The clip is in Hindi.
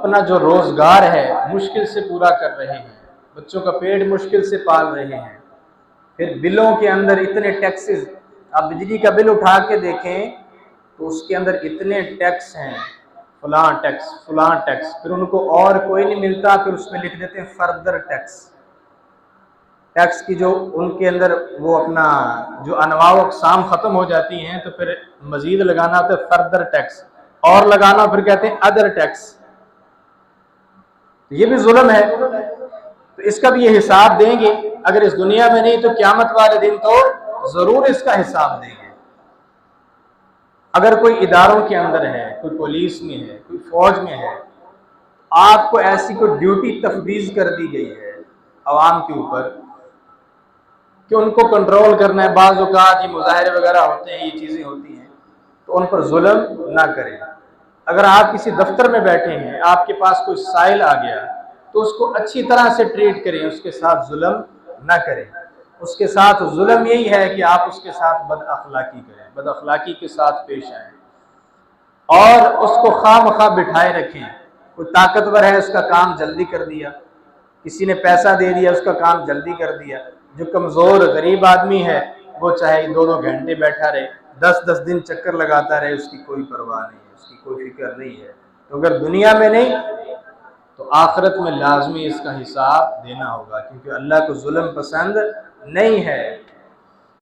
अपना जो रोज़गार है मुश्किल से पूरा कर रहे हैं, बच्चों का पेट मुश्किल से पाल रहे हैं, फिर बिलों के अंदर इतने टैक्सेस, आप बिजली का बिल उठा के देखें तो उसके अंदर इतने टैक्स हैं, फलां टैक्स, फिर उनको और कोई नहीं मिलता, फिर उसमें लिख देते हैं फर्दर टैक्स की जो उनके अंदर वो अपना जो अनवाव अक़साम ख़त्म हो जाती हैं, तो फिर मज़ीद लगाना होता है फर्दर टैक्स, और लगाना फिर कहते हैं अदर टैक्स। ये भी जुल्म है, तो इसका भी ये हिसाब देंगे। अगर इस दुनिया में नहीं तो क़यामत वाले दिन तो ज़रूर इसका हिसाब देंगे। अगर कोई इदारों के अंदर है, कोई पुलिस में है, कोई फौज में है, आपको ऐसी कोई ड्यूटी तफवीज़ कर दी गई है अवाम के ऊपर कि उनको कंट्रोल करना है, बाज़ औक़ात ये मुज़ाहरे वगैरह होते हैं, ये चीज़ें होती हैं, तो उन पर जुल्म ना करें। अगर आप किसी दफ्तर में बैठे हैं, आपके पास कोई साइल आ गया तो उसको अच्छी तरह से ट्रीट करें, उसके साथ जुल्म ना करें। उसके साथ जुल्म यही है कि आप उसके साथ बदअखलाकी करें, बदअखलाकी के साथ पेश आएँ और उसको खामखा बिठाए रखें। कोई ताकतवर है, उसका काम जल्दी कर दिया, किसी ने पैसा दे दिया, उसका काम जल्दी कर दिया। जो कमज़ोर गरीब आदमी है वो चाहे 2-2 घंटे बैठा रहे, 10-10 दिन चक्कर लगाता रहे, उसकी कोई परवाह नहीं है, उसकी कोई फिक्र नहीं है। तो अगर दुनिया में नहीं तो आखिरत में लाजमी इसका हिसाब देना होगा, क्योंकि अल्लाह को जुल्म पसंद नहीं है।